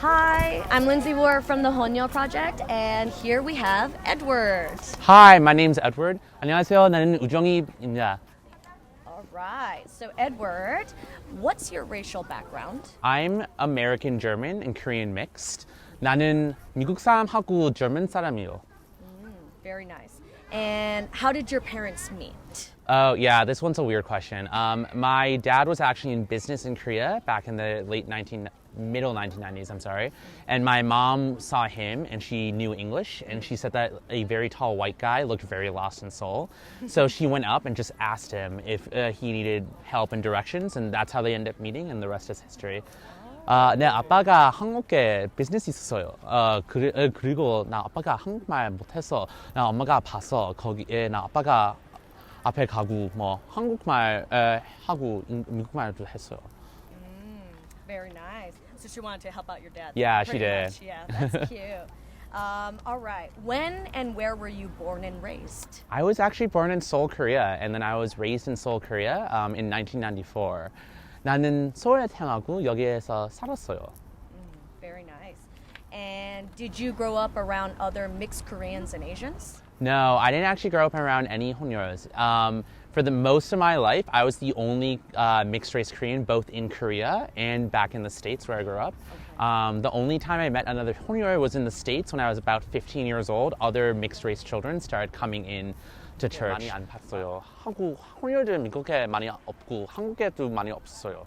Hi, I'm Lindsey Woore from the Honhyeol project, and here we have Edward. Hi, my name's Edward. 안녕하세요. 나는 우정입니다. All right, so Edward, what's your racial background? I'm American German and Korean mixed. 나는 미국 사람하고 German 사람이요. Very nice. And how did your parents meet? Oh yeah, this one's a weird question. My dad was actually in business in Korea back in the middle 1990s, I'm sorry. And my mom saw him and she knew English and she said that a very tall white guy looked very lost in Seoul. So she went up and just asked him if he needed help and directions, and that's how they ended up meeting, and the rest is history. 내 아빠가 한국에 비즈니스 있었어요. 그리고 나 아빠가 한국말 못해서 나 엄마가 봐서 거기에 나 아빠가 앞에 가고 뭐 한국말 하고 미국말도 했어요. Very nice. So she wanted to help out your dad. Yeah, she pretty did. much. Yeah, that's cute. All right. When and where were you born and raised? I was actually born in Seoul, Korea, and then I was raised in Seoul, Korea in 1994. 나는 서울에 태어나고 여기에서 살았어요. Very nice. And did you grow up around other mixed Koreans and Asians? No, I didn't actually grow up around any Honhyeols. For the most of my life, I was the only mixed race Korean, both in Korea and back in the States where I grew up. Okay. The only time I met another Honhyeol was in the States when I was about 15 years old. Other mixed race children started coming in to church. 많이 안 봤어요. 한국 Honhyeol들 미국에 많이 없고 한국에도 많이 없어요.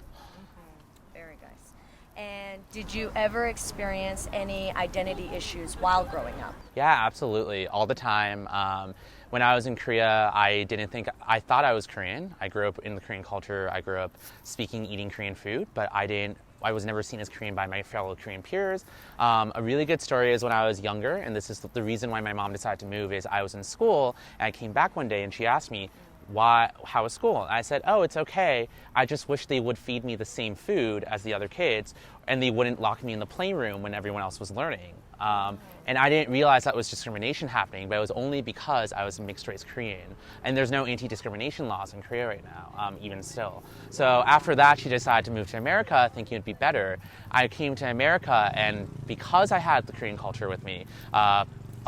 Very nice. And did you ever experience any identity issues while growing up? Yeah, absolutely, all the time. When I was in Korea, I thought I was Korean. I grew up in the Korean culture. I grew up speaking, eating Korean food, but I was never seen as Korean by my fellow Korean peers. A really good story is when I was younger, and this is the reason why my mom decided to move, is I was in school, and I came back one day, and she asked me, how was school? And I said, oh, it's okay. I just wish they would feed me the same food as the other kids, and they wouldn't lock me in the playroom when everyone else was learning. And I didn't realize that was discrimination happening, but it was only because I was mixed race Korean. And there's no anti-discrimination laws in Korea right now, even still. So after that, she decided to move to America, thinking it'd be better. I came to America, and because I had the Korean culture with me,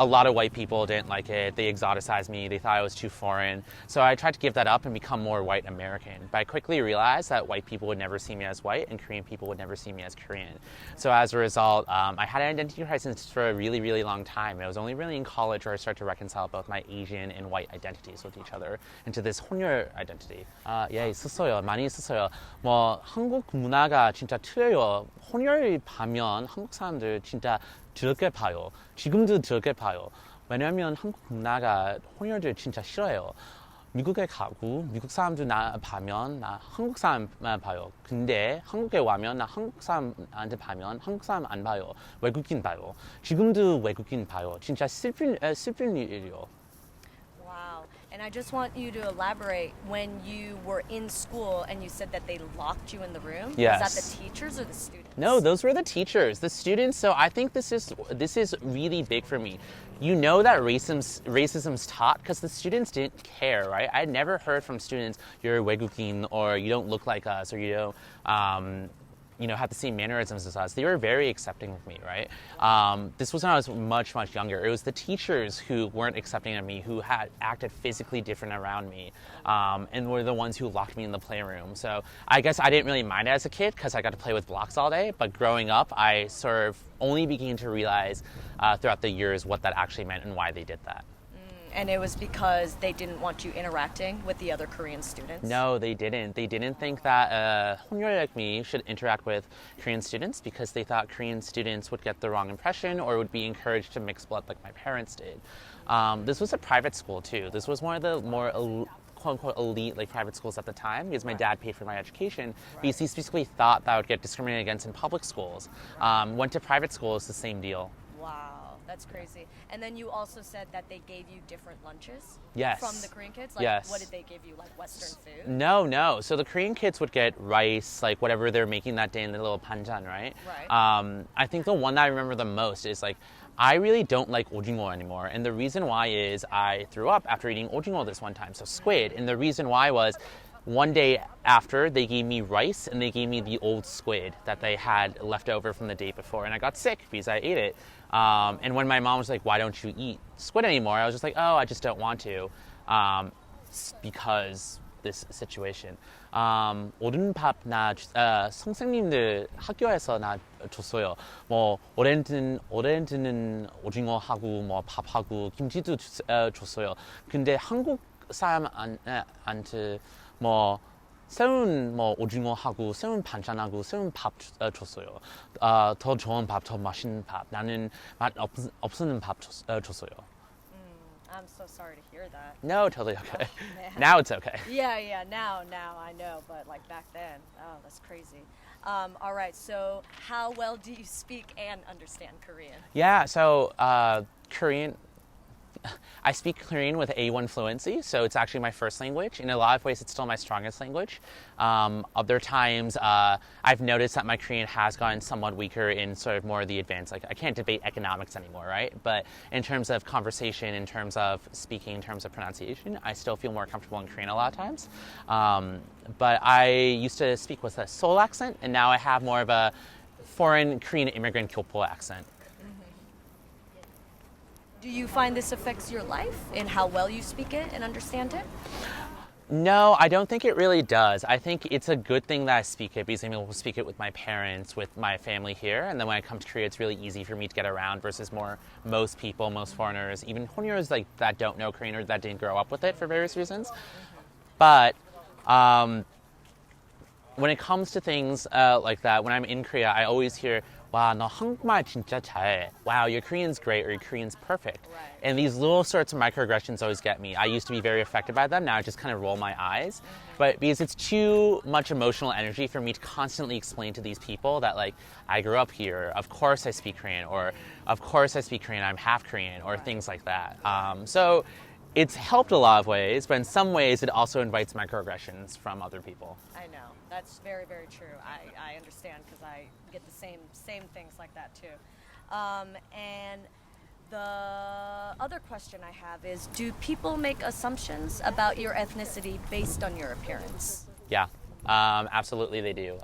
a lot of white people didn't like it. They exoticized me. They thought I was too foreign. So I tried to give that up and become more white American. But I quickly realized that white people would never see me as white and Korean people would never see me as Korean. So as a result, I had an identity crisis for a really, really long time. It was only really in college where I started to reconcile both my Asian and white identities with each other into this Honhyeol identity. 예, 있었어요. 많이 있었어요. 뭐 한국 문화가 진짜 틀려요. Honhyeol 하면 한국 사람들 진짜 더럽게 봐요. 지금도 더럽게 봐요. 왜냐면 한국 문화가 Honhyeol들 진짜 싫어해요. 미국에 가고 미국 사람들 나 봐면 나 한국 사람만 봐요. 근데 한국에 와면 나 한국 사람한테 봐면 한국 사람 안 봐요. 외국인 봐요. 지금도 외국인 봐요. 진짜 슬픈 일이에요. Wow. And I just want you to elaborate, when you were in school and you said that they locked you in the room. Yes. Was that the teachers or the students? No, those were the teachers. The students, so I think this is really big for me. You know that racism's taught because the students didn't care, right? I never heard from students, you're 외국인, or you don't look like us, or you don't have the same mannerisms as us. They were very accepting of me, right? This was when I was much, much younger. It was the teachers who weren't accepting of me, who had acted physically different around me, and were the ones who locked me in the playroom. So I guess I didn't really mind it as a kid because I got to play with blocks all day, but growing up, I sort of only began to realize throughout the years what that actually meant and why they did that. And it was because they didn't want you interacting with the other Korean students? No, they didn't. They didn't think that Honhyeol like me should interact with Korean students because they thought Korean students would get the wrong impression or would be encouraged to mix blood like my parents did. This was a private school too. This was one of the more quote-unquote elite private schools at the time because my dad paid for my education. Because he specifically thought that I would get discriminated against in public schools. Went to private schools, the same deal. Wow. That's crazy. And then you also said that they gave you different lunches? Yes. From the Korean kids? Yes. What did they give you, Western food? No. So the Korean kids would get rice, whatever they're making that day in the little panjan, right? Right. I think the one that I remember the most is I really don't like 오징어 anymore. And the reason why is I threw up after eating 오징어 this one time, so squid. And the reason why was one day after, they gave me rice and they gave me the old squid that they had left over from the day before. And I got sick because I ate it. And when my mom was like, why don't you eat squid anymore? I was just like, oh, I just don't want to. Because this situation. 오른 밥 선생님들 학교에서 나 줬어요. 뭐 오렌지는 오징어하고 뭐 밥하고 김치도 줬어요. 근데 한국 사람한테 뭐 새운 뭐 오징어하고 새운 반찬하고 새운 밥 줬어요. 더 좋은 밥, 더 맛있는 밥. 나는 맛 없는 밥 줬어요. I'm so sorry to hear that. No, totally okay. Man. Now it's okay. Yeah, now I know, but like back then, oh, that's crazy. All right, so how well do you speak and understand Korean? Yeah, so Korean, I speak Korean with A1 fluency, so it's actually my first language. In a lot of ways, it's still my strongest language. Other times, I've noticed that my Korean has gotten somewhat weaker in sort of more of the advanced, like I can't debate economics anymore, right? But in terms of conversation, in terms of speaking, in terms of pronunciation, I still feel more comfortable in Korean a lot of times. But I used to speak with a Seoul accent, and now I have more of a foreign Korean immigrant Kyopo accent. Do you find this affects your life in how well you speak it and understand it? No, I don't think it really does. I think it's a good thing that I speak it because I'm able to speak it with my parents, with my family here. And then when I come to Korea, it's really easy for me to get around versus most people, most foreigners, even Honhyeolers like that don't know Korean or that didn't grow up with it for various reasons. But when it comes to things like that, when I'm in Korea, I always hear, wow, 너 한국말 진짜 잘해. Wow, your Korean's great or your Korean's perfect. Right. And these little sorts of microaggressions always get me. I used to be very affected by them. Now I just kind of roll my eyes. But because it's too much emotional energy for me to constantly explain to these people that like, I grew up here, of course I speak Korean, or of course I speak Korean, I'm half Korean, or things like that. So it's helped a lot of ways, but in some ways it also invites microaggressions from other people. I know. That's very, very true. I understand because I get the same things like that too. And the other question I have is, do people make assumptions about your ethnicity based on your appearance? Yeah, absolutely they do.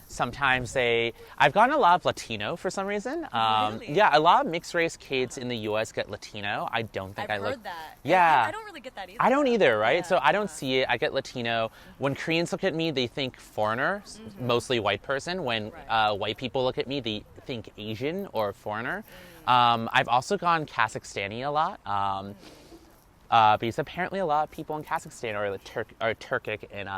Sometimes I've gotten a lot of Latino for some reason. Really? Yeah, a lot of mixed race kids in the U.S. get Latino. I don't think I've I look. heard that. Yeah. I don't really get that either. I don't either, right? Yeah, So I don't see it. I get Latino. When Koreans look at me, they think foreigner, mostly white person. When white people look at me, they think Asian or foreigner. I've also gone Kazakhstani a lot. Because apparently a lot of people in Kazakhstan are Turkic and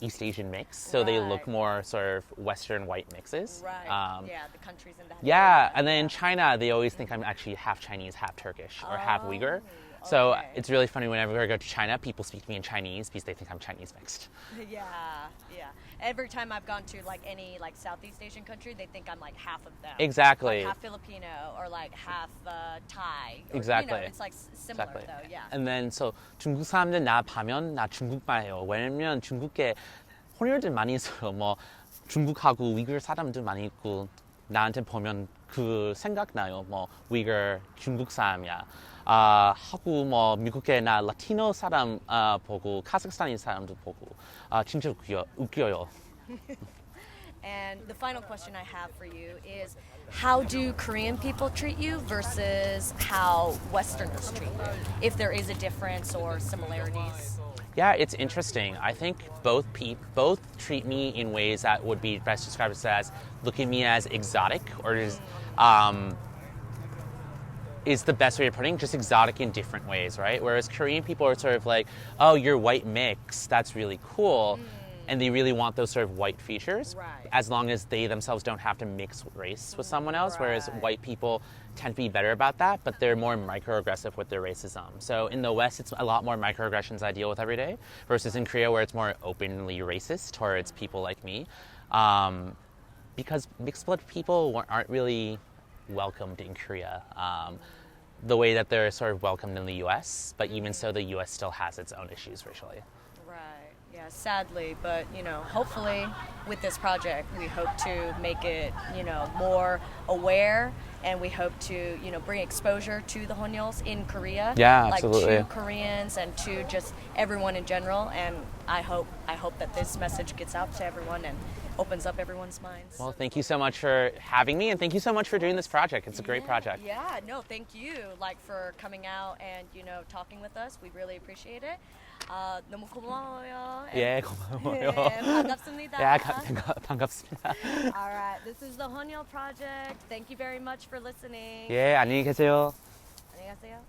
East Asian mix, so they look Right. more sort of Western white mixes. Right. Yeah, the countries in that Yeah, area. and then in China, they always think I'm actually half Chinese, half Turkish, or half Uyghur. So okay. it's really funny whenever I go to China, people speak to me in Chinese because they think I'm Chinese mixed. Yeah. Every time I've gone to like any like Southeast Asian country, they think I'm like half of them. Exactly. Like half Filipino or like half Thai. Or, Exactly. You know, it's like similar Exactly. though. Yeah. And then so 중국 사람들 나 봐면 나 중국말 해요. 왜냐면 중국에 혼혈들 많이 있어요. 뭐 중국하고 위거 사람들 많이 있고 나한테 보면 그 생각나요. 뭐 위거 중국 사람이야. 하고 뭐 미국에 나 라티노 사람 보고 카자흐스탄인 사람도 보고 진짜 웃겨요. And the final question I have for you is, how do Korean people treat you versus how Westerners treat you? If there is a difference or similarities. Yeah, it's interesting. I think both treat me in ways that would be best described as look at me as exotic, or is the best way of putting it, just exotic in different ways, right? Whereas Korean people are sort of like, oh, you're white mix, that's really cool. And they really want those sort of white features, Right. as long as they themselves don't have to mix race with someone else. Whereas Right. white people tend to be better about that, but they're more microaggressive with their racism. So in the West, it's a lot more microaggressions I deal with every day, versus in Korea, where it's more openly racist towards people like me. Because mixed blood people aren't really welcomed in Korea the way that they're sort of welcomed in the US, but even so, the US still has its own issues racially. Right. Yeah, sadly, but hopefully with this project, we hope to make it, more aware, and we hope to, bring exposure to the Honhyeols in Korea. Yeah, like absolutely. to Koreans and to just everyone in general. And I hope that this message gets out to everyone and opens up everyone's minds. Well, thank you so much for having me, and thank you so much for doing this project. It's a great project. Yeah, no, thank you, for coming out and talking with us. We really appreciate it. 너무 고마워요. 예, 고마워요. 반갑습니다. 야, 반갑습니다. All right, this is the Honhyeol Project. Thank you very much for listening. 예, 안녕히 계세요. 안녕히 가세요.